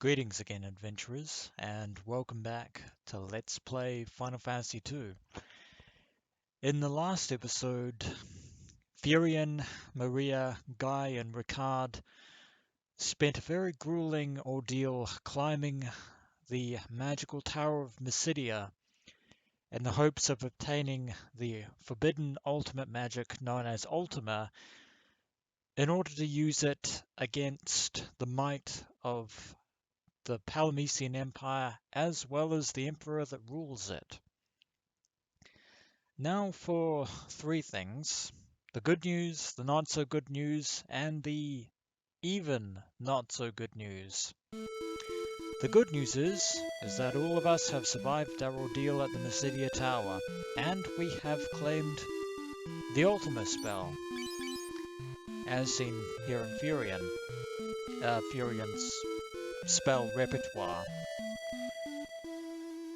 Greetings again, adventurers, and welcome back to Let's Play Final Fantasy II. In the last episode, Furion, Maria, Guy, and Ricard spent a very grueling ordeal climbing the magical Tower of Mysidia in the hopes of obtaining the forbidden ultimate magic known as Ultima in order to use it against the might of the Palamecian Empire, as well as the Emperor that rules it. Now for three things: the good news, the not so good news, and the even not so good news. The good news is that all of us have survived our ordeal at the Mysidia Tower, and we have claimed the Ultima spell, as seen here in Furion's spell repertoire.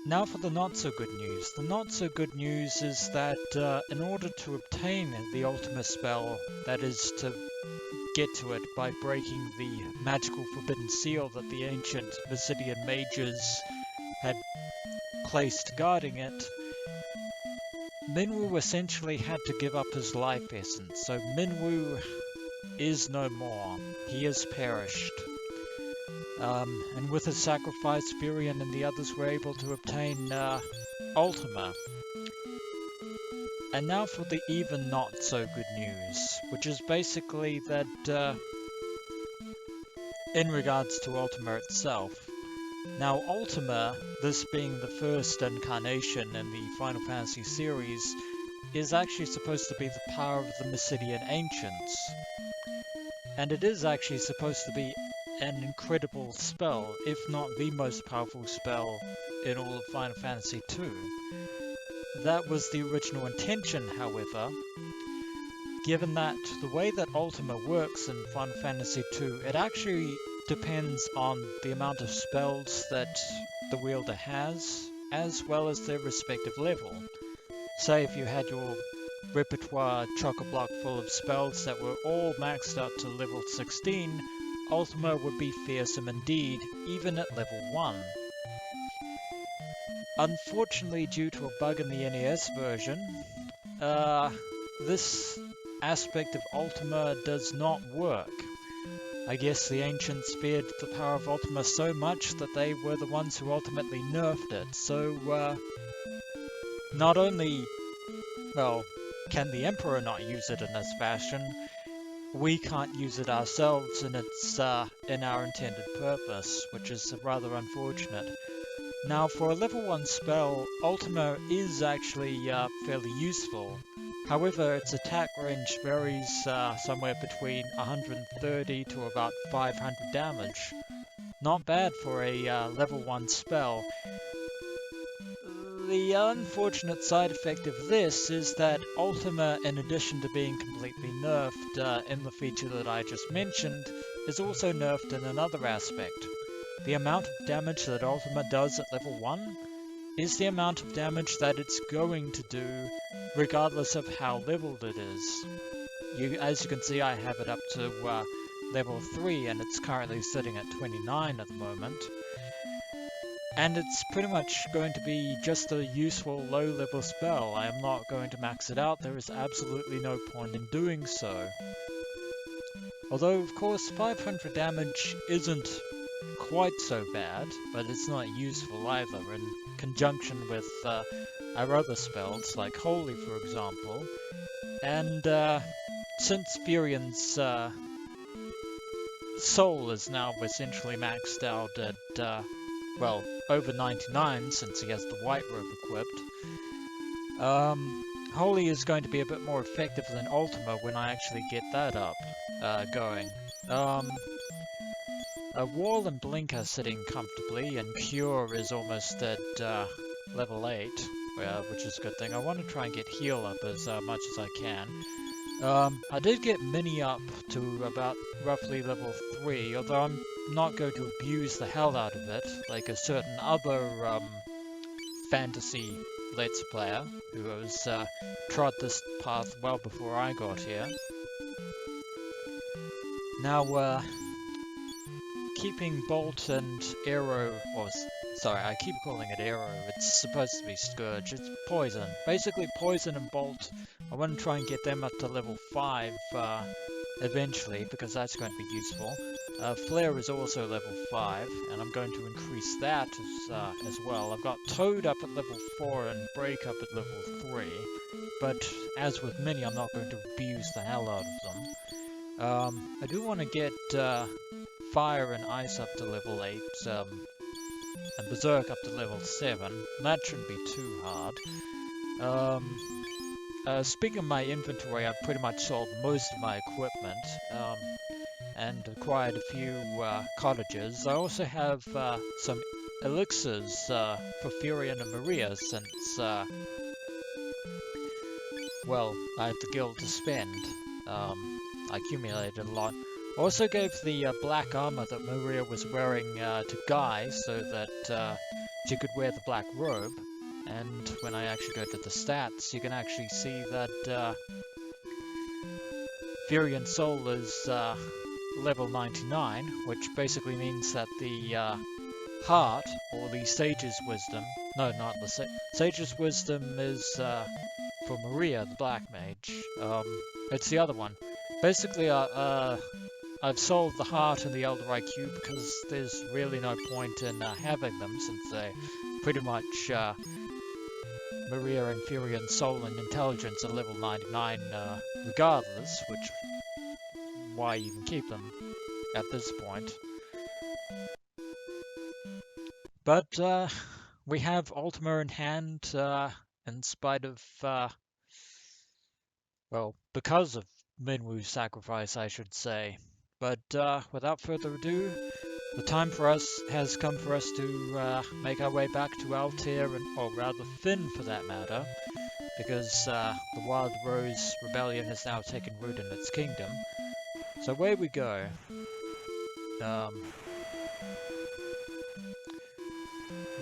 Now for the not so good news. The not so good news is that in order to obtain the Ultima spell, that is to get to it by breaking the magical forbidden seal that the ancient Mysidian mages had placed guarding it, Minwu essentially had to give up his life essence. So Minwu is no more. He has perished. And with his sacrifice, Furion and the others were able to obtain Ultima. And now for the even not so good news, which is basically that in regards to Ultima itself. Now Ultima, this being the first incarnation in the Final Fantasy series, is actually supposed to be the power of the Mysidian Ancients. And it is actually supposed to be an incredible spell, if not the most powerful spell in all of Final Fantasy II. That was the original intention, however, given that the way that Ultima works in Final Fantasy II, it actually depends on the amount of spells that the wielder has, as well as their respective level. Say if you had your repertoire chock-a-block full of spells that were all maxed out to level 16, Ultima would be fearsome indeed, even at level 1. Unfortunately, due to a bug in the NES version, this aspect of Ultima does not work. I guess the ancients feared the power of Ultima so much that they were the ones who ultimately nerfed it. So, not only, well, can the Emperor not use it in this fashion, we can't use it ourselves in our intended purpose, which is rather unfortunate. Now, for a level 1 spell, Ultima is actually fairly useful. However, its attack range varies somewhere between 130 to about 500 damage. Not bad for a level 1 spell. The unfortunate side effect of this is that Ultima, in addition to being completely nerfed in the feature that I just mentioned, is also nerfed in another aspect. The amount of damage that Ultima does at level 1 is the amount of damage that it's going to do regardless of how leveled it is. As you can see, I have it up to level 3 and it's currently sitting at 29 at the moment. And it's pretty much going to be just a useful low-level spell. I am not going to max it out, there is absolutely no point in doing so. Although, of course, 500 damage isn't quite so bad, but it's not useful either, in conjunction with our other spells, like Holy, for example. And since Furion's soul is now essentially maxed out at, well, over 99 since he has the white robe equipped, Holy is going to be a bit more effective than Ultima when I actually get that up going. Wall and Blink are sitting comfortably, and Cure is almost at level 8, which is a good thing. I want to try and get Heal up as much as I can. I did get Mini up to about roughly level 3, although I'm not going to abuse the hell out of it, like a certain other fantasy Let's Player, who has trod this path well before I got here. Now, keeping Bolt and Arrow, sorry, I keep calling it Arrow, it's supposed to be Scourge, it's Poison. Basically Poison and Bolt, I want to try and get them up to level 5 eventually, because that's going to be useful. Flare is also level 5, and I'm going to increase that as well. I've got Toad up at level 4 and Break up at level 3, but as with Mini, I'm not going to abuse the hell out of them. I do want to get Fire and Ice up to level 8, and Berserk up to level 7. That shouldn't be too hard. Speaking of my inventory, I've pretty much sold most of my equipment, and acquired a few cottages. I also have some elixirs for Furion and Maria since, well, I had the guild to spend. I accumulated a lot. I also gave the black armor that Maria was wearing to Guy so that she could wear the black robe. And when I actually go to the stats, you can actually see that Furion Soul is level 99, which basically means that the heart, or the Sage's Wisdom, no, not the Sage's Wisdom is for Maria, the Black Mage. It's the other one. Basically, I've sold the heart and the Elder IQ because there's really no point in having them, since they pretty much Maria and Furion Soul and Intelligence are level 99 regardless, which why even keep them at this point. But we have Ultima in hand in spite of, well, because of Minwu's sacrifice, I should say. But without further ado, the time has come for us to make our way back to Altair, or rather Fynn for that matter, because the Wild Rose Rebellion has now taken root in its kingdom. So away we go. It'll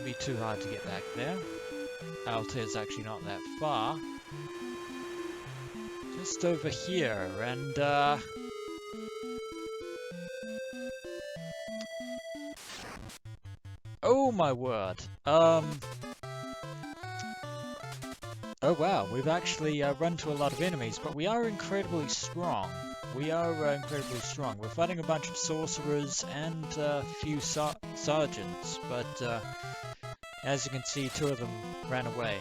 be too hard to get back there. Altair's actually not that far. Just over here, and oh my word. Oh wow, we've actually run to a lot of enemies, but we are incredibly strong. We're fighting a bunch of sorcerers and a few sergeants, but as you can see, 2 of them ran away.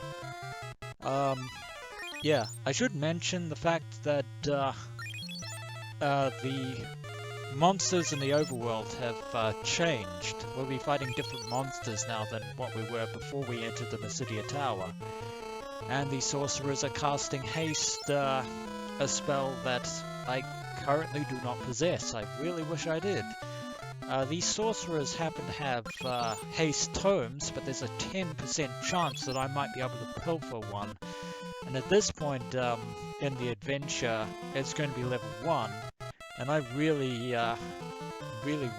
Yeah, I should mention the fact that the monsters in the overworld have changed. We'll be fighting different monsters now than what we were before we entered the Mysidia Tower. And the sorcerers are casting Haste, a spell that I currently do not possess. I really wish I did. These sorcerers happen to have Haste tomes, but there's a 10% chance that I might be able to pilfer one. And at this point in the adventure, it's going to be level 1, and I really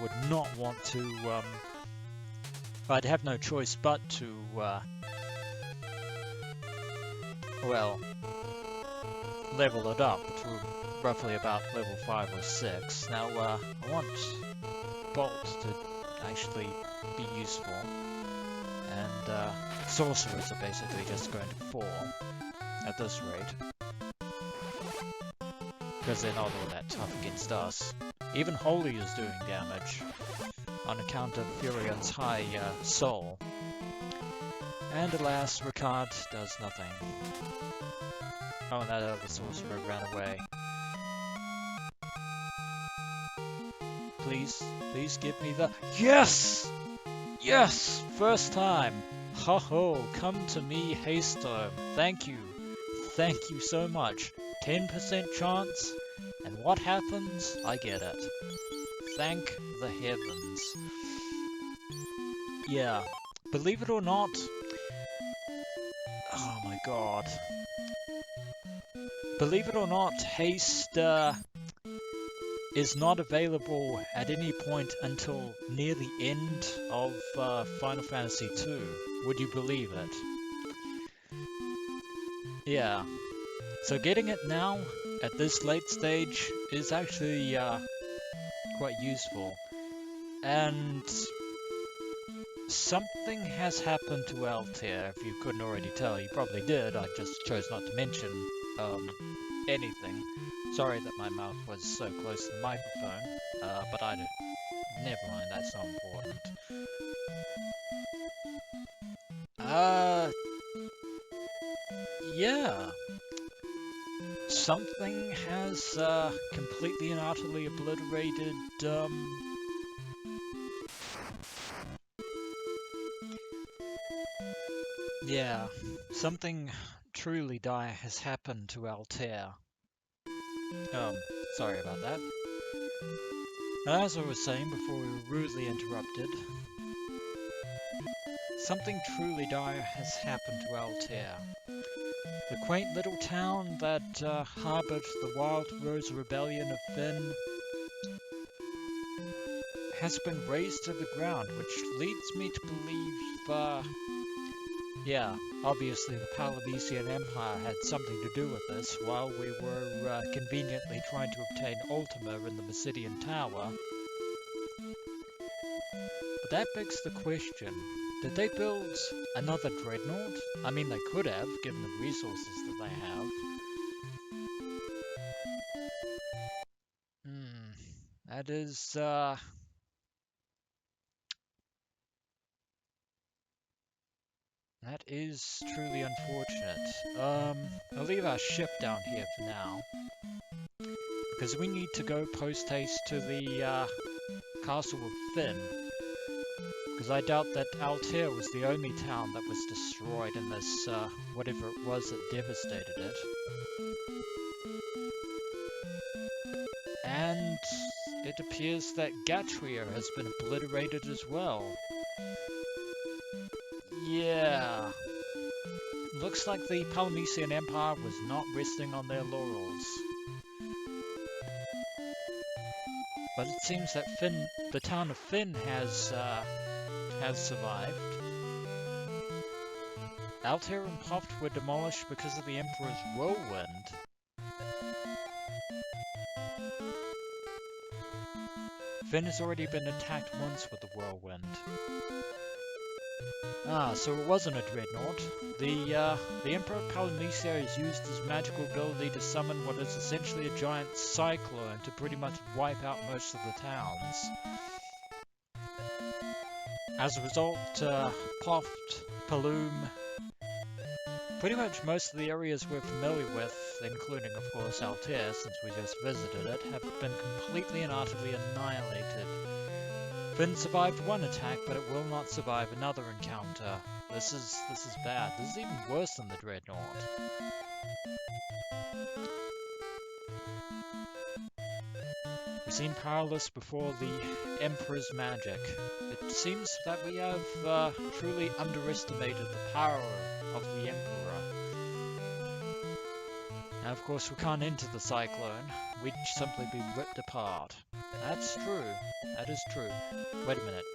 would not want to, I'd have no choice but to, well, level it up to roughly about level 5 or 6. Now, I want Bolt to actually be useful, and sorcerers are basically just going to fall at this rate, because they're not all that tough against us. Even Holy is doing damage on account of Furion's high soul. And alas, Ricard does nothing. Oh, and that other sorcerer ran away. Please give me the— Yes! Yes! First time! Ho ho, come to me, Haystone. Thank you. Thank you so much. 10% chance, and what happens? I get it. Thank the heavens. Yeah, believe it or not, oh my god. Believe it or not, Haste is not available at any point until near the end of Final Fantasy II. Would you believe it? Yeah. So getting it now, at this late stage, is actually quite useful. And something has happened to Altair, if you couldn't already tell. You probably did, I just chose not to mention anything. Sorry that my mouth was so close to the microphone, but never mind, that's not important. Yeah. Something has completely and utterly obliterated, yeah, something truly dire has happened to Altair. Sorry about that. As I was saying before we were rudely interrupted, something truly dire has happened to Altair. The quaint little town that harbored the Wild Rose Rebellion of Finn has been razed to the ground, which leads me to believe, yeah, obviously the Palamecian Empire had something to do with this while we were conveniently trying to obtain Ultima in the Mysidian Tower. But that begs the question, did they build another dreadnought? I mean, they could have, given the resources that they have. That is, that is truly unfortunate. I'll leave our ship down here for now, because we need to go post-haste to the, Castle of Finn, because I doubt that Altair was the only town that was destroyed in this, whatever it was that devastated it. And it appears that Gatria has been obliterated as well. Yeah. Looks like the Palamecian Empire was not resting on their laurels. But it seems that the town of Finn has survived. Altair and Poft were demolished because of the Emperor's whirlwind. Finn has already been attacked once with the whirlwind. Ah, so it wasn't a dreadnought. The Emperor Palamecia has used his magical ability to summon what is essentially a giant cyclone to pretty much wipe out most of the towns. As a result, Poft, Paloom, pretty much most of the areas we're familiar with, including of course Altair since we just visited it, have been completely and utterly annihilated. Finn survived one attack, but it will not survive another encounter. This is bad. This is even worse than the Dreadnought. We seem powerless before the Emperor's magic. It seems that we have truly underestimated the power of the Emperor. Now, of course, we can't enter the Cyclone. We'd simply be ripped apart. That's true. That is true. Wait a minute.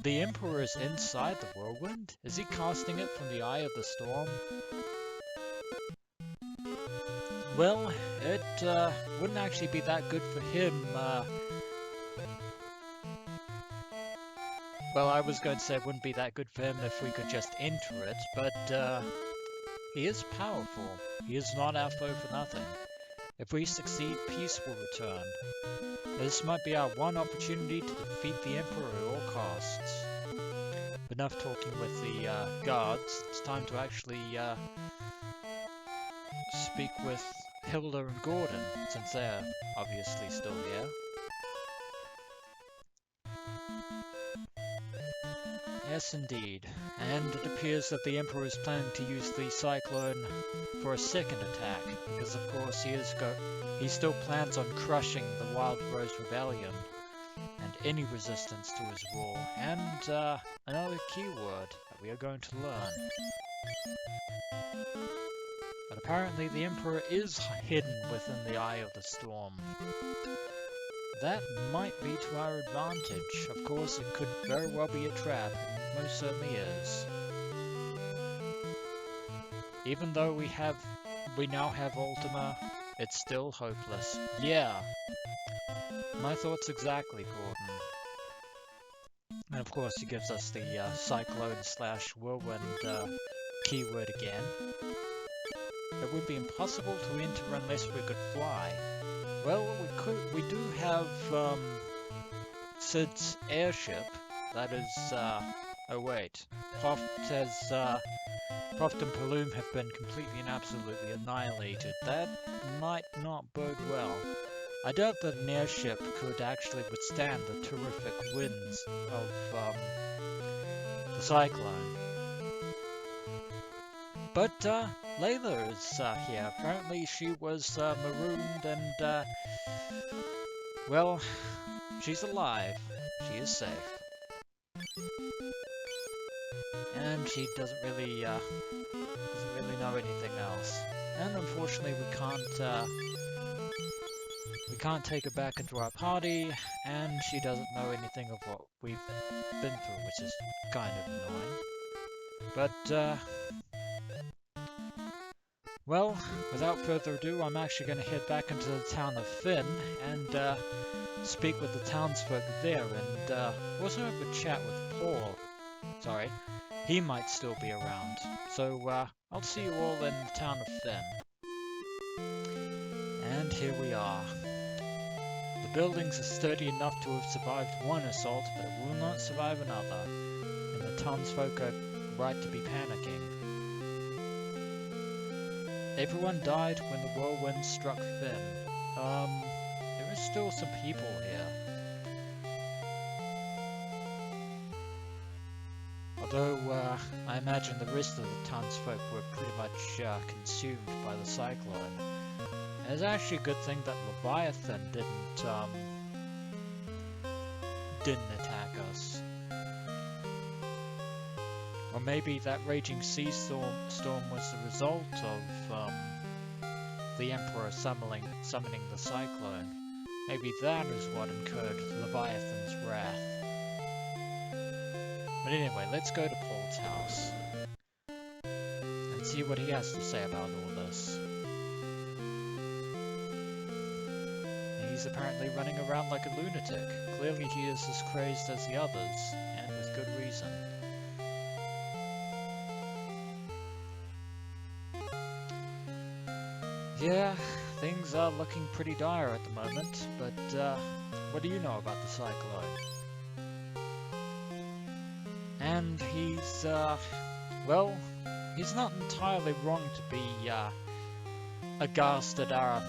The Emperor is inside the whirlwind? Is he casting it from the eye of the storm? Well, it wouldn't actually be that good for him. Well, I was going to say it wouldn't be that good for him if we could just enter it, but he is powerful. He is not our foe for nothing. If we succeed, peace will return. This might be our one opportunity to defeat the Emperor at all costs. Enough talking with the guards. It's time to actually speak with Hilda and Gordon, since they're obviously still here. Yes, indeed. And it appears that the Emperor is planning to use the Cyclone for a second attack, because of course he still plans on crushing the Wild Rose Rebellion and any resistance to his rule, and another keyword that we are going to learn. But apparently the Emperor is hidden within the eye of the storm. That might be to our advantage. Of course, it could very well be a trap, and it most certainly is. Even though we now have Ultima, It's still hopeless. Yeah, my thoughts exactly, Gordon. And of course he gives us the cyclone/whirlwind keyword again. It would be impossible to enter unless we could fly. Well, we do have Sid's airship. That is, oh wait. Proft and Paloom have been completely and absolutely annihilated. That might not bode well. I doubt that an airship could actually withstand the terrific winds of the Cyclone. But Layla is here. Apparently she was marooned and, well, she's alive. She is safe. And she doesn't really know anything else. And unfortunately we can't take her back into our party, and she doesn't know anything of what we've been through, which is kind of annoying. But well, without further ado, I'm actually going to head back into the town of Finn and speak with the townsfolk there, and also have a chat with Paul. Sorry, he might still be around. So I'll see you all in the town of Finn. And here we are. The buildings are sturdy enough to have survived one assault, but it will not survive another, and the townsfolk are right to be panicking. Everyone died when the whirlwind struck Finn. There is still some people here. Although, I imagine the rest of the townsfolk were pretty much consumed by the cyclone. And it's actually a good thing that Leviathan didn't attack us. Or maybe that raging storm was the result of the Emperor summoning the cyclone. Maybe that is what incurred Leviathan's wrath. But anyway, let's go to Paul's house and see what he has to say about all this. He's apparently running around like a lunatic. Clearly he is as crazed as the others, and with good reason. Yeah, things are looking pretty dire at the moment, but what do you know about the cyclone? And he's, well, he's not entirely wrong to be aghast at our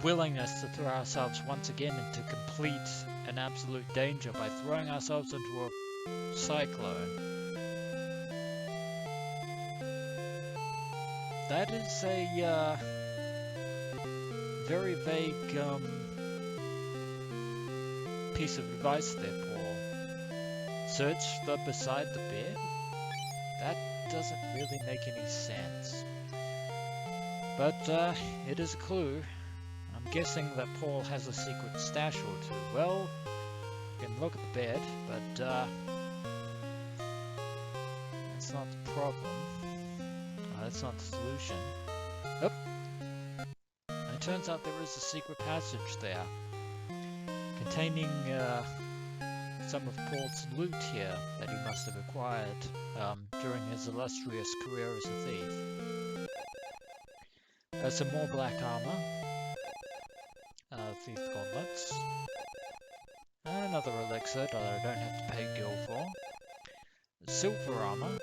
willingness to throw ourselves once again into complete and absolute danger by throwing ourselves into a cyclone. That is a very vague piece of advice there, Paul. Search beside the bed? That doesn't really make any sense. But it is a clue. I'm guessing that Paul has a secret stash or two. Well, you can look at the bed, but that's not the problem. That's not the solution. Oh! And it turns out there is a secret passage there, containing some of Paul's loot here that he must have acquired during his illustrious career as a thief. There's some more black armor, thief gauntlets, and another elixir that I don't have to pay gil for, silver armor,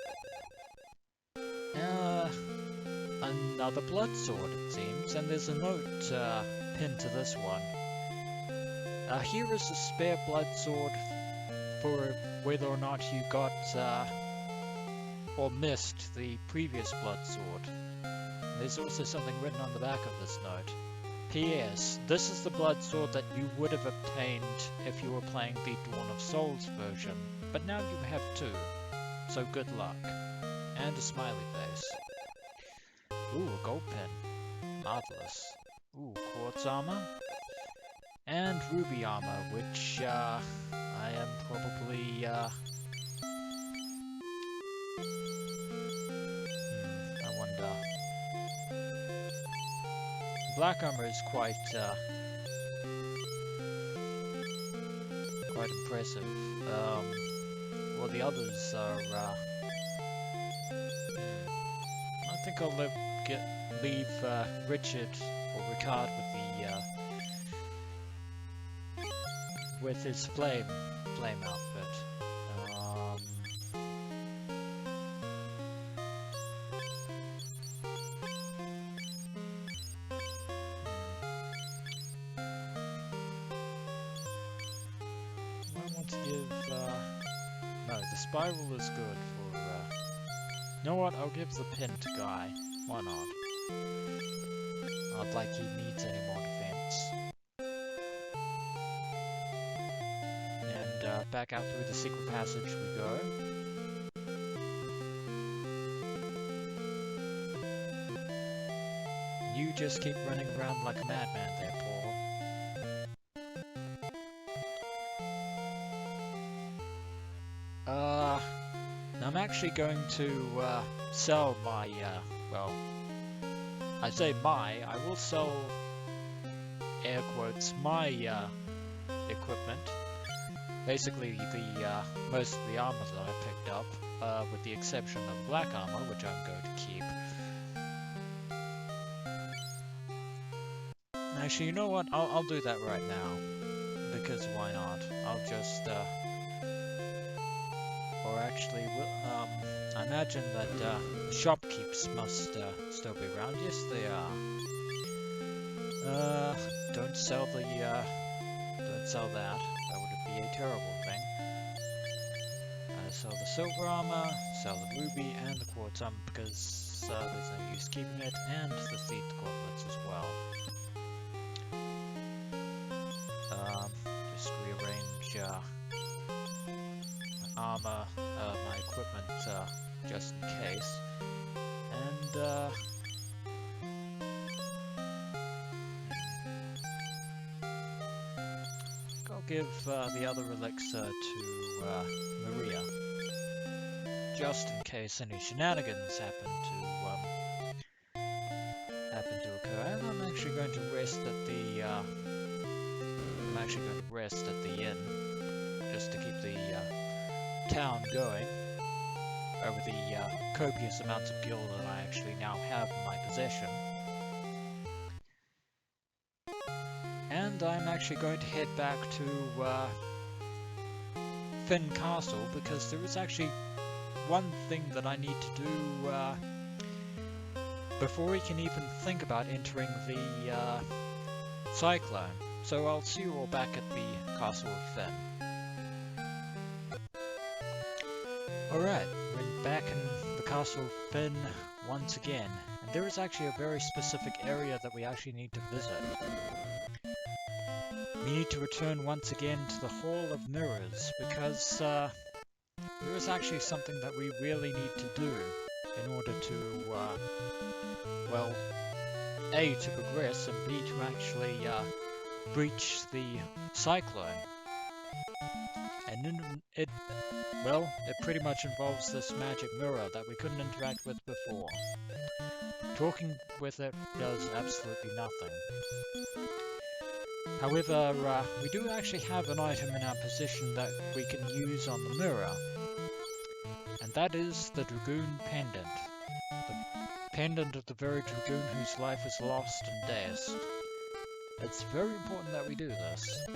another blood sword it seems, and there's a note pinned to this one. Here is a spare blood sword for whether or not you got or missed the previous blood sword. And there's also something written on the back of this note. P.S. This is the blood sword that you would have obtained if you were playing the Dawn of Souls version, but now you have two, so good luck. And a smiley face. Ooh, a gold pen. Marvelous. Ooh, quartz armor. And ruby armor, which I am probably I wonder. black armor is quite impressive. Well, the others are. I think I'll leave Richard or Ricard with his flame outfit. I want to give. No, the spiral is good for. You know what? I'll give the pin to Guy. Why not? Not like he needs any more defense. And back out through the secret passage we go. You just keep running around like a madman there, Paul. I'm actually going to sell my, well, I say my, I will sell, air quotes, my equipment. Basically the most of the armor that I picked up, with the exception of black armor, which I'm going to keep. Actually, you know what? I'll do that right now, because why not? I'll just, or actually, I imagine that the shopkeepers must still be around. Yes, they are. Don't sell the, don't sell that. That would be a terrible thing. Sell the silver armor, sell the ruby and the quartz armor because there's no use keeping it, and the thief gauntlets as well. Just rearrange my armor, my equipment, just in case. And I'll give the other elixir to Maria, just in case any shenanigans happen to occur. And I'm actually going to rest at the inn, just to keep the town going over the copious amounts of gil that I actually now have in my possession. And I'm actually going to head back to Finn Castle, because there is actually one thing that I need to do before we can even think about entering the Cyclone. So I'll see you all back at the Castle of Finn. Alright, we're back in the Castle of Finn once again, and there is actually a very specific area that we actually need to visit. We need to return once again to the Hall of Mirrors, because there is actually something that we really need to do in order to, well, A, to progress, and B, to actually breach the Cyclone. And it pretty much involves this magic mirror that we couldn't interact with before. Talking with it does absolutely nothing. However, we do actually have an item in our possession that we can use on the mirror, and that is the Dragoon Pendant. The pendant of the very Dragoon whose life is lost and dashed. It's very important that we do this.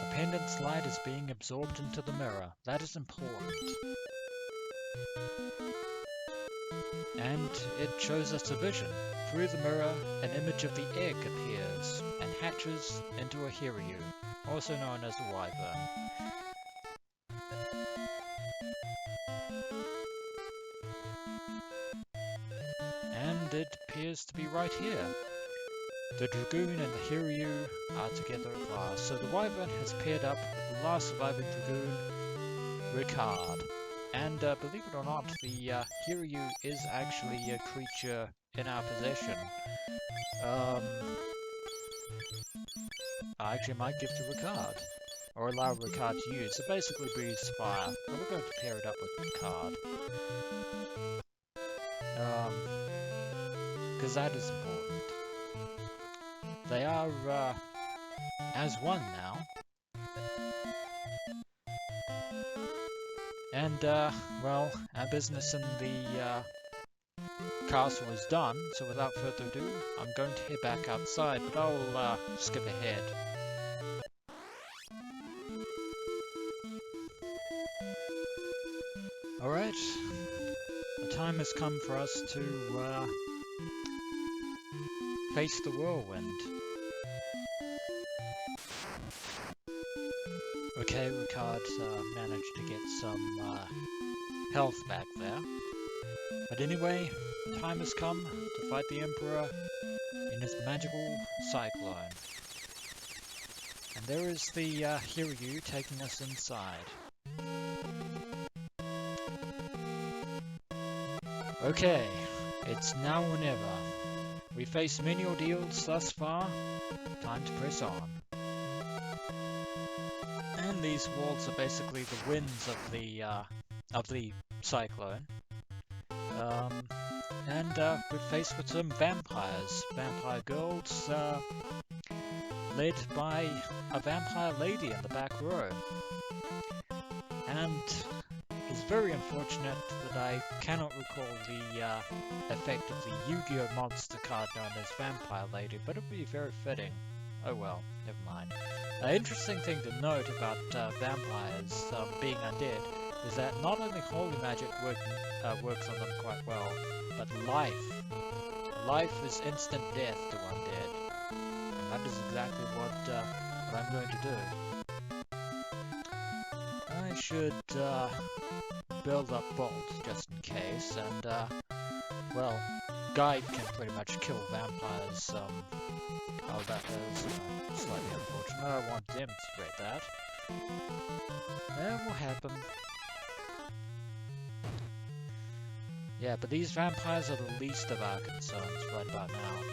The pendant's light is being absorbed into the mirror. That is important. And it shows us a vision. Through the mirror, an image of the egg appears and hatches into a Hiryu, also known as a wyvern. And it appears to be right here. The Dragoon and the Hiryu are together at last. So the wyvern has paired up with the last surviving Dragoon, Ricard. And believe it or not, the Hiryu is actually a creature in our possession. I actually might give to Ricard, or allow Ricard to use. It basically breathes fire, but we're going to pair it up with Ricard. because that is important. They are as one now. And, well, our business in the castle is done, so without further ado, I'm going to head back outside, but I'll skip ahead. Alright, the time has come for us to face the whirlwind. Okay, Ricard managed to get some health back there. But anyway, the time has come to fight the Emperor in his magical Cyclone. And there is the Hiryu taking us inside. Okay, it's now or never. We faced many ordeals thus far, time to press on. And these walls are basically the winds of the Cyclone. And we're faced with some vampires. Vampire girls, led by a vampire lady in the back row. And it's very unfortunate that I cannot recall the effect of the Yu-Gi-Oh! Monster card known as Vampire Lady, but it would be very fitting. Oh well, never mind. An interesting thing to note about vampires being undead is that not only holy magic works on them quite well, but life. Life is instant death to undead. And that is exactly what I'm going to do. I should build up bolts just in case, and well, Guide can pretty much kill vampires. Oh, that is slightly unfortunate. I won't demonstrate that. That will happen. Yeah, but these vampires are the least of our concerns right about now.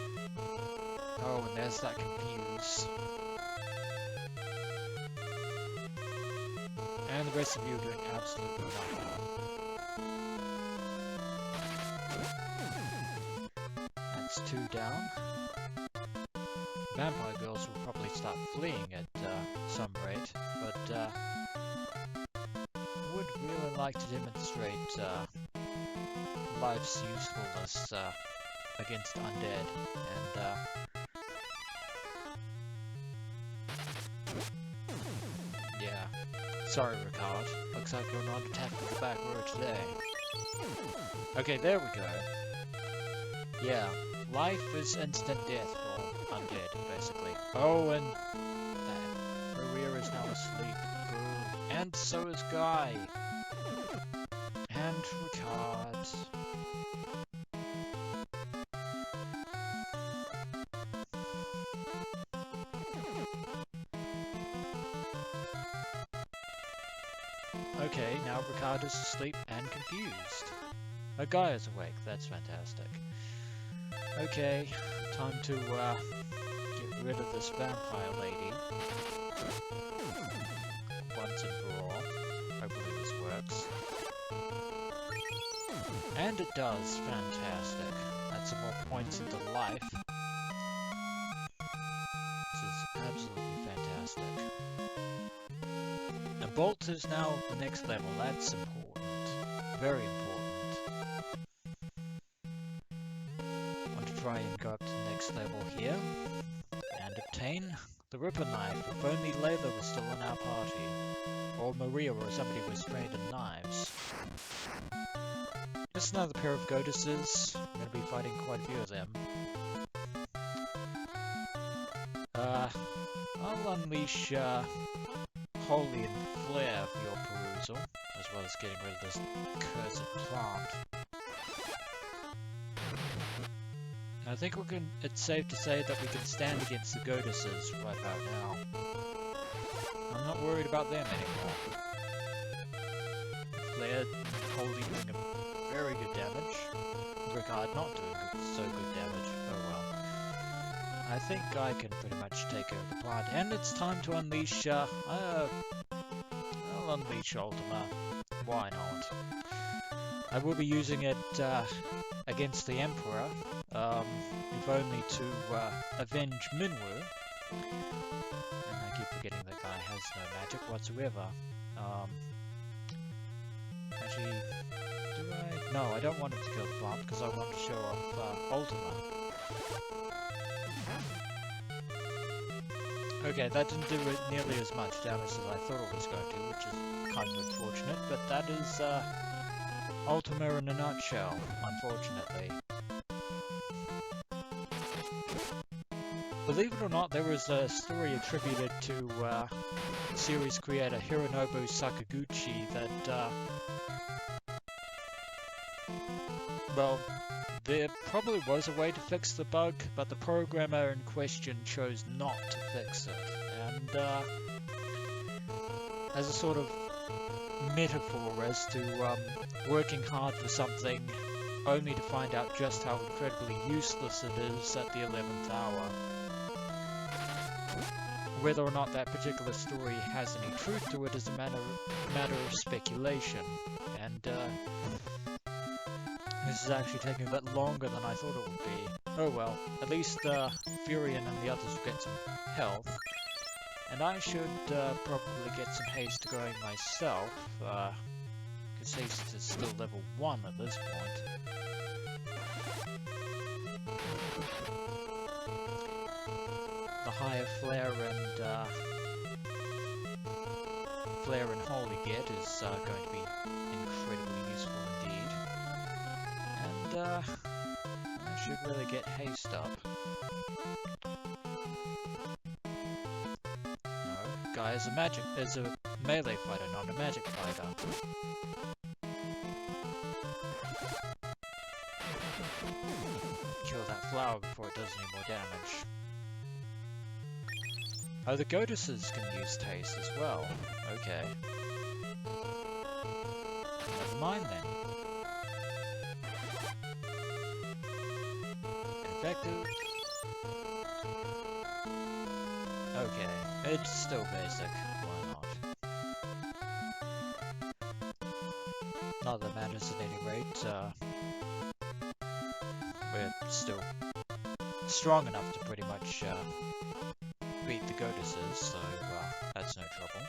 Oh, and there's that Confuse. And the rest of you are doing absolutely nothing. That's 2 down. Vampire girls will probably start fleeing at some rate, but would really like to demonstrate life's usefulness against undead, and yeah. Sorry, Ricard. Looks like you're not attacking the back row today. Okay, there we go. Yeah, life is instant death for undead, basically. Oh, and Maria is now asleep. Boo. And so is Guy. And Ricard. Okay, now Ricard is asleep and confused. A Guy is awake, that's fantastic. Okay, time to get rid of this vampire lady. Once and for all. Hopefully this works. And it does, fantastic. That's some more points into life. This is absolutely fantastic. And Bolt is now the next level, that's important. Very important. Want to try and go up to the next level here. And obtain the Ripper Knife, if only Layla was still in our party. Or Maria or somebody was trained in knives. Just another pair of goddesses. I'm going to be fighting quite a few of them. I'll unleash Holy and Flare for your perusal, as well as getting rid of this cursed plant. I think it's safe to say that we can stand against the goddesses right about now. I'm not worried about them anymore. Flare and Holy doing a very good damage. Ricard not doing so good damage. Oh well. I think I can pretty much take over the plant, and it's time to unleash, I'll unleash Ultima. why not? I will be using it against the Emperor, if only to avenge Minwu. And I keep forgetting that guy has no magic whatsoever. Actually, do I? No, I don't want him to kill the plant because I want to show off Ultima. Okay, that didn't do nearly as much damage as I thought it was going to, which is kind of unfortunate, but that is Ultima in a nutshell, unfortunately. Believe it or not, there was a story attributed to series creator Hironobu Sakaguchi that, well, there probably was a way to fix the bug, but the programmer in question chose not to fix it. And as a sort of metaphor as to working hard for something only to find out just how incredibly useless it is at the 11th hour. Whether or not that particular story has any truth to it is a matter of speculation, and this is actually taking a bit longer than I thought it would be. Oh well, at least Furion and the others will get some health, and I should probably get some haste going myself, because haste is still level 1 at this point. The higher flare and holy get is going to be incredibly useful indeed. And I should really get haste up. No, guy is a melee fighter, not a magic fighter. Kill that flower before it does any more damage. Oh, the Goddesses can use haste as well. Okay. Never mind then. Effective. Okay, it's still basic. Why not? Not that matters at any rate. We're still strong enough to pretty much beat the Goddesses, so that's no trouble.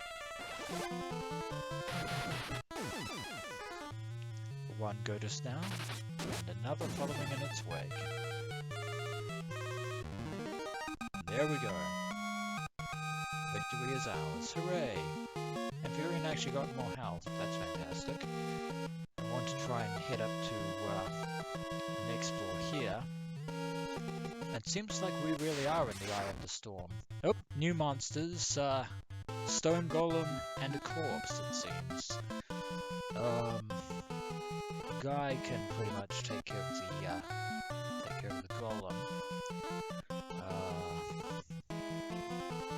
One Goddess down, and another following in its wake. There we go. Victory is ours. Hooray! And Furion actually got more health. That's fantastic. I want to try and head up to the next floor here. It seems like we really are in the eye of the storm. Oh, new monsters. Stone Golem and a corpse, it seems. Guy can pretty much take care of the golem.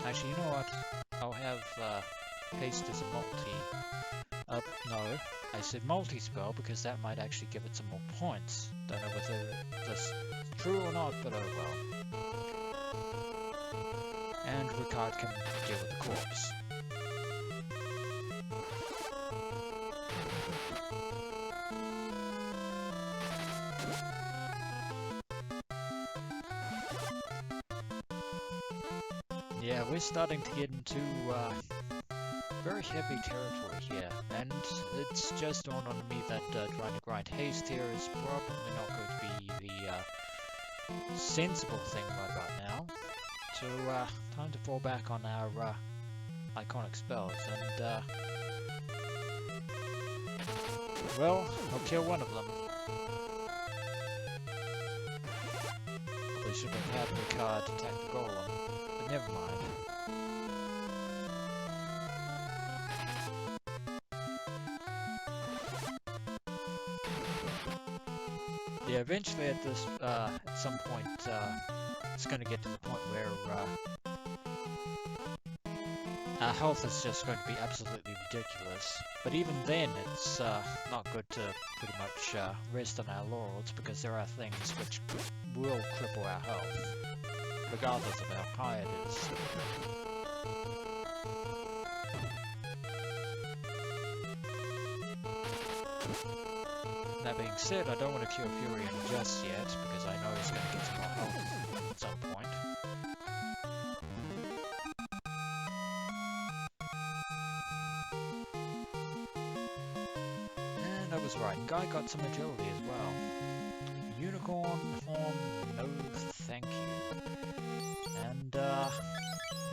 Actually, you know what? I'll have haste as a multi. No, I said multi-spell because that might actually give it some more points. Don't know whether this is true or not, but oh well. And Ricard can deal with the corpse. Yeah, we're starting to get into very heavy territory here, and it's just dawned on me that trying to grind haste here is probably not going to be the sensible thing right about now. So, time to fall back on our iconic spells, and well, I'll kill one of them. Probably should have had Ricard attack the golem, but never mind. Yeah, eventually at this, at some point, it's going to get to the point where our health is just going to be absolutely ridiculous. But even then, it's not good to pretty much rest on our laurels, because there are things which will cripple our health, regardless of how high it is. That being said, I don't want to cure Furion just yet, because I know he's going to get some more health at some point. And I was right, Guy got some agility as well. Unicorn horn, no thank you. And I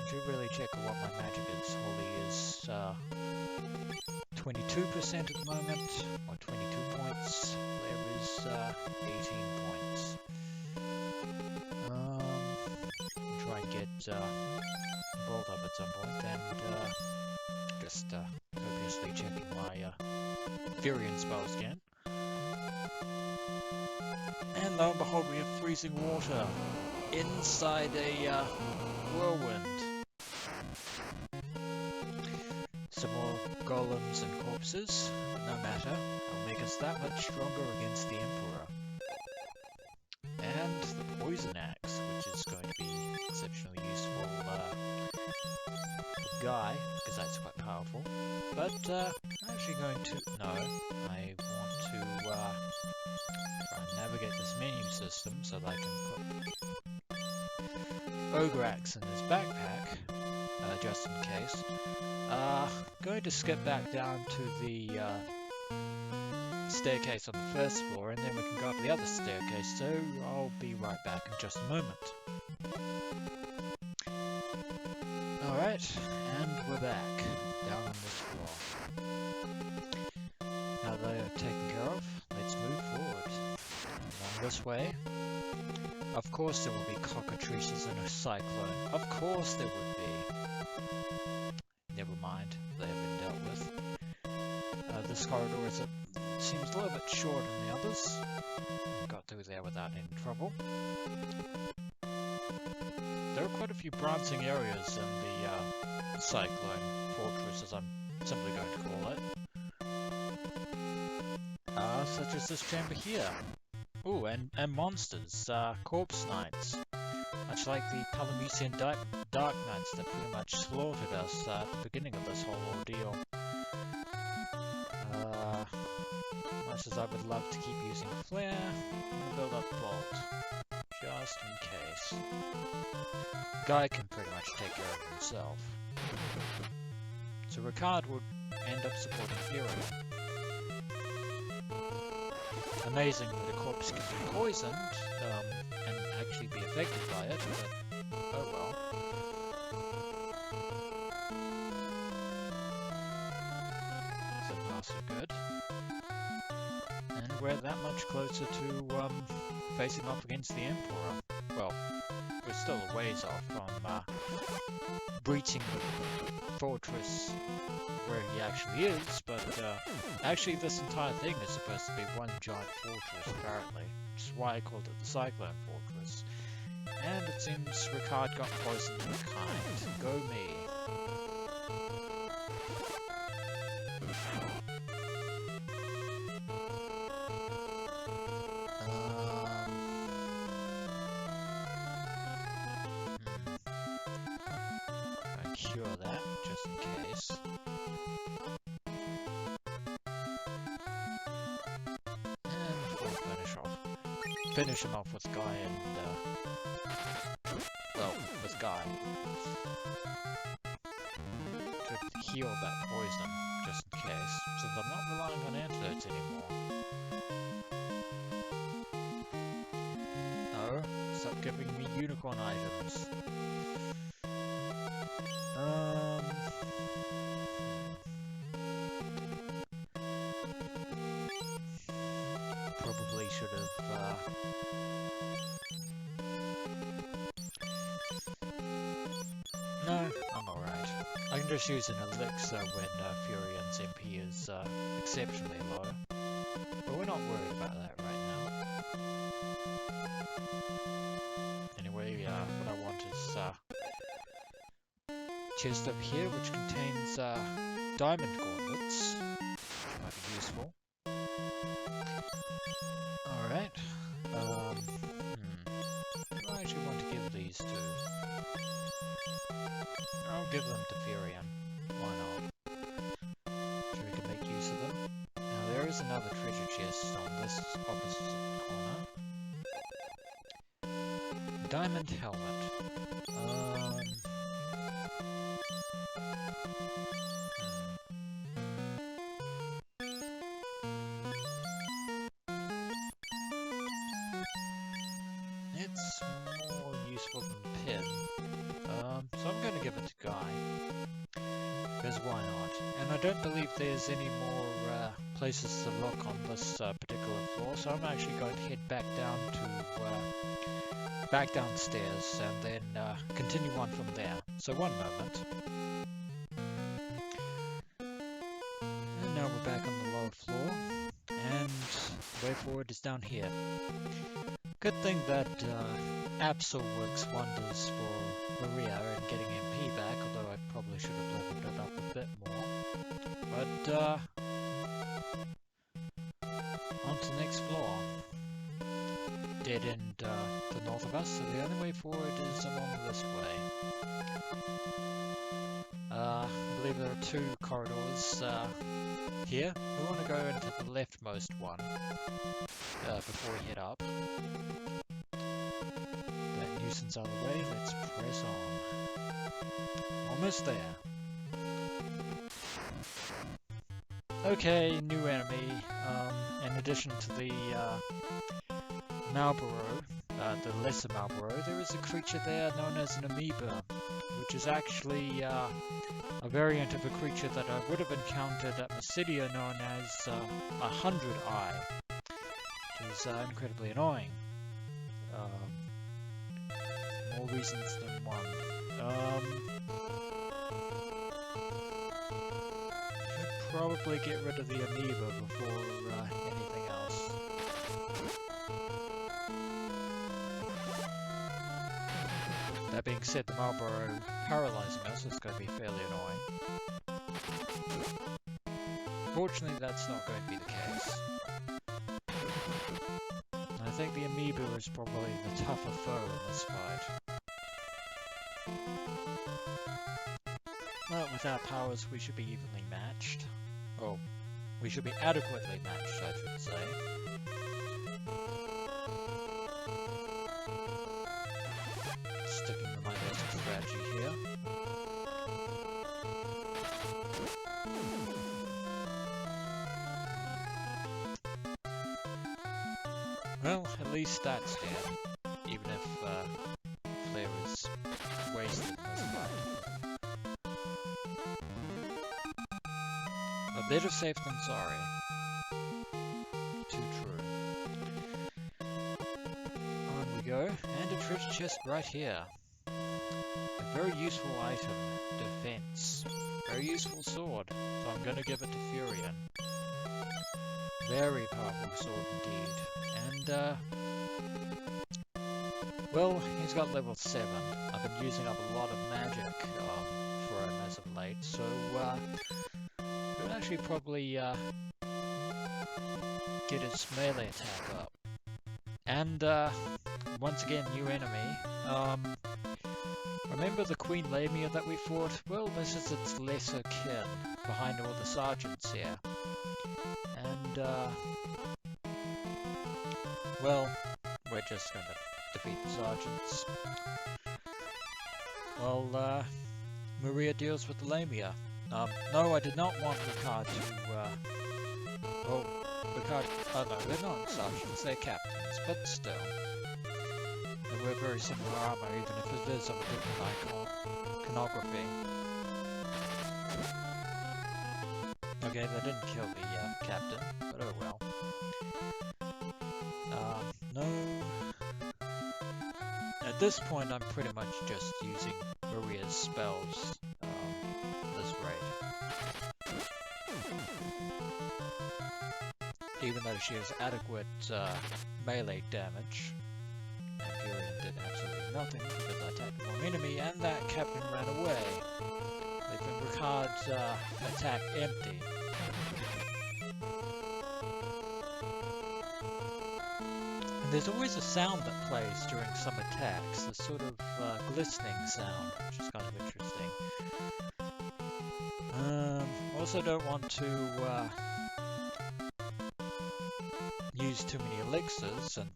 should really check what my magic is. Holy is 22% at the moment, or 22 points. There is 18 points. Try and get brought up at some point, and just obviously checking my Furion spells again. And lo and behold, we have freezing water inside a whirlwind. Some more golems and corpses, but no matter, it'll make us that much stronger against the Emperor. And the poison axe, which is going to be exceptionally useful for Guy, because that's quite powerful. But I'm actually going to... no, I want to try and navigate this menu system so that I can put Ogre Axe in his backpack, just in case. Going to skip back down to the staircase on the first floor, and then we can go up the other staircase, so I'll be right back in just a moment. Alright, and we're back, down on this floor. Now that they are taken care of, let's move forward. Along this way. Of course there will be cockatrices in a cyclone. Of course there would be. Never mind, they have been dealt with. This corridor seems a little bit shorter than the others. Got through there without any trouble. There are quite a few branching areas in the Cyclone Fortress, as I'm simply going to call it. Such as this chamber here. Ooh, and monsters, corpse knights. Much like the Palamutian Dark Knights that pretty much slaughtered us at the beginning of this whole ordeal. Much as I would love to keep using Flare, I'm going to build up Bolt, just in case. Guy can pretty much take care of himself. So Ricard would end up supporting Fury. Amazing that a corpse can be poisoned, and actually be affected by it, but oh well. So far so good. And we're that much closer to facing off against the Emperor. Well, we're still a ways off from breaching the fortress where he actually is, but actually this entire thing is supposed to be one giant fortress apparently, which is why I called it the Cyclone Fortress. And it seems Ricard got poisoned in kind. Go me. Cure that, just in case. And we'll finish him off with Guy and, well, with Guy. To heal that poison, just in case, since I'm not relying on antidotes anymore. No, stop giving me unicorn items. Probably should have, no, I'm alright. I can just use an elixir when Furion's MP is exceptionally low. But we're not worried about that right now. Anyway, what I want is chest up here, which contains diamond gauntlets, which might be useful. Alright. Who do I actually want to give these to? I'll give them to Furion. Why not? Sure we can make use of them. Now there is another is on this opposite corner. Diamond helmet. It's more useful than pin. So I'm going to give it to Guy. Because why not? And I don't believe there's any more places to look on this particular floor, so I'm actually going to head back down to back downstairs and then continue on from there. So one moment. And now we're back on the lower floor, and the way forward is down here. Good thing that Absol works wonders for Maria and getting MP back, although I probably should have leveled it up a bit more. But on to the next floor. Dead end to the north of us, so the only way forward is along this way. I believe there are two corridors here. We want to go into the leftmost one before we head up. That nuisance out of the way, let's press on. Almost there. Okay, new enemy. In addition to the Marlborough, the lesser Marlborough, there is a creature there known as an amoeba, which is actually a variant of a creature that I would have encountered at Mysidia known as a 100-eye, which is incredibly annoying. More reasons than one. Should probably get rid of the amoeba before anything else. That being said, the Marlborough paralyzing us is going to be fairly annoying. Fortunately, that's not going to be the case. I think the amoeba is probably the tougher foe in this fight. Well, with our powers, we should be evenly matched. Oh, we should be adequately matched, I should say. Sticking to my basic strategy here. Well, at least that's dead, even if Flare is wasted in this fight. Better safe than sorry. Too true. On we go, and a treasure chest right here. A very useful item, defense. Very useful sword, so I'm gonna give it to Furion. Very powerful sword indeed. And well, he's got level 7. I've been using up a lot of magic for him as of late, so we'll actually probably get his melee attack up. And once again, new enemy. Remember the Queen Lamia that we fought? Well, this is its lesser kin, behind all the sergeants here. And well, we're just gonna defeat the sergeants. Well, Maria deals with the Lamia. No, I did not want Ricard to, well, Ricard, oh no, they're not sergeants, they're captains, but still. They wear very similar armor, even if it is of a different iconography. Okay, they didn't kill the captain, but oh well. No. At this point, I'm pretty much just using Maria's spells. This rate. Even though she has adequate melee damage, and Furion did absolutely nothing because I attacked the wrong enemy and that captain ran away, leaving Ricard's attack empty. And there's always a sound that plays during some attacks, a sort of glistening sound, which is kind of interesting. Also don't want to use too many elixirs, and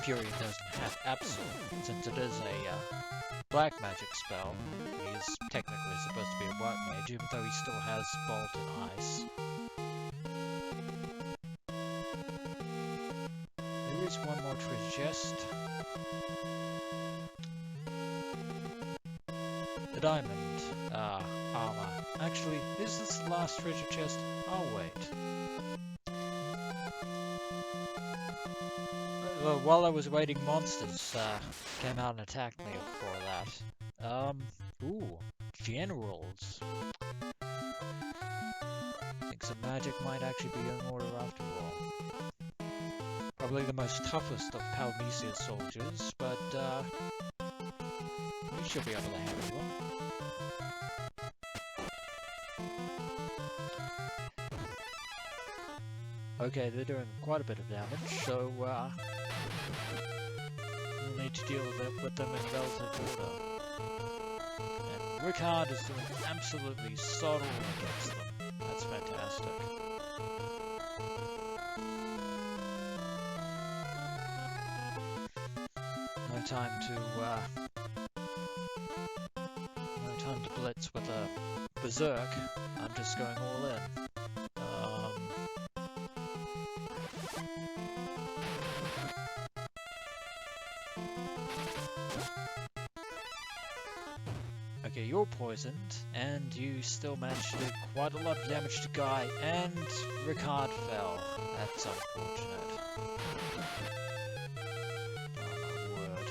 Fury doesn't have Absolute, since it is a black magic spell. He is technically supposed to be a white mage, even though he still has Bolt and Ice. There is one more treasure chest. The diamond armor. Actually, is this the last treasure chest? Oh wait. Well, while I was waiting, monsters came out and attacked me for that. Ooh, generals. Think some magic might actually be in order after all. Probably the most toughest of Palmesia's soldiers, but we should be able to handle them. Okay, they're doing quite a bit of damage, so we'll need to deal with them in relative order. And Rickard is doing absolutely sod all against them. That's fantastic. No time to blitz with a berserk. I'm just going all in. Okay, you're poisoned, and you still managed to do quite a lot of damage to Guy, and Rickard fell. That's unfortunate. Oh my word.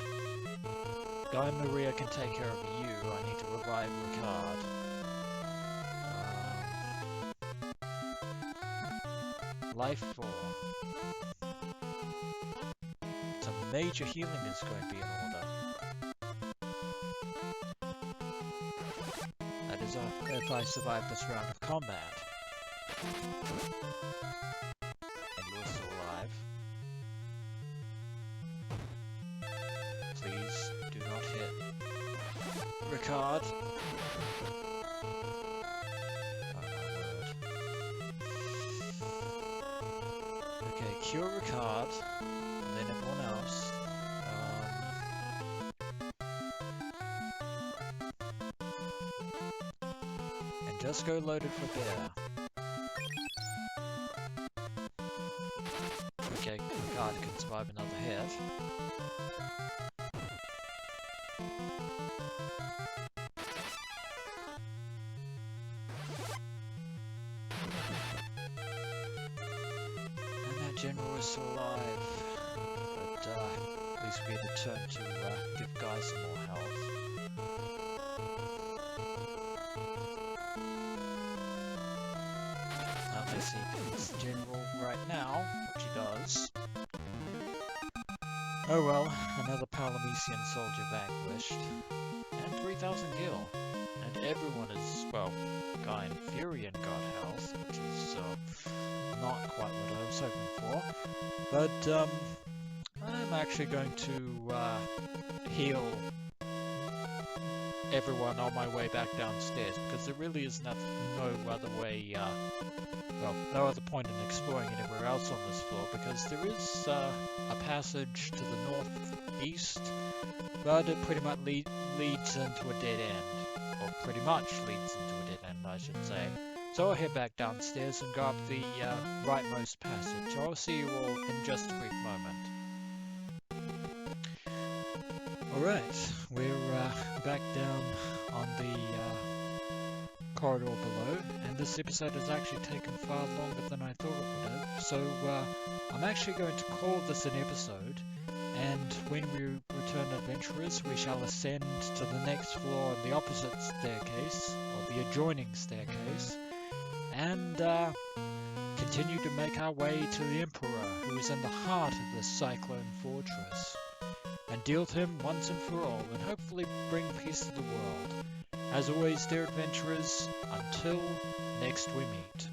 Guy and Maria can take care of you. I need to revive Rickard. Life 4. Some major healing is going to be in order. That is if I survive this round of combat. And you're still alive. Please do not hit Rickard. Oh my word. Okay, cure Rickard, and then everyone else. And just go loaded for bear. Okay, Rickard can survive another hit. General is still alive, but at least we had a turn to give Guy some more health. Unless he beats General right now, which he does. Oh well, another Palamesian soldier vanquished. And 3,000 gil. And everyone is, well, Guy and Furion got health, which is not quite what I was hoping for, but I'm actually going to heal everyone on my way back downstairs, because there really is no other way, well, no other point in exploring anywhere else on this floor, because there is a passage to the northeast, but it pretty much leads into a dead end, or pretty much leads into a dead end, I should say. So I'll head back downstairs and go up the rightmost passage. I'll see you all in just a brief moment. Alright, we're back down on the corridor below, and this episode has actually taken far longer than I thought it would have. So I'm actually going to call this an episode, and when we return adventurers, we shall ascend to the next floor on the opposite staircase, or the adjoining staircase, and continue to make our way to the Emperor, who is in the heart of this Cyclone fortress, and deal with him once and for all, and hopefully bring peace to the world. As always, dear adventurers, until next we meet.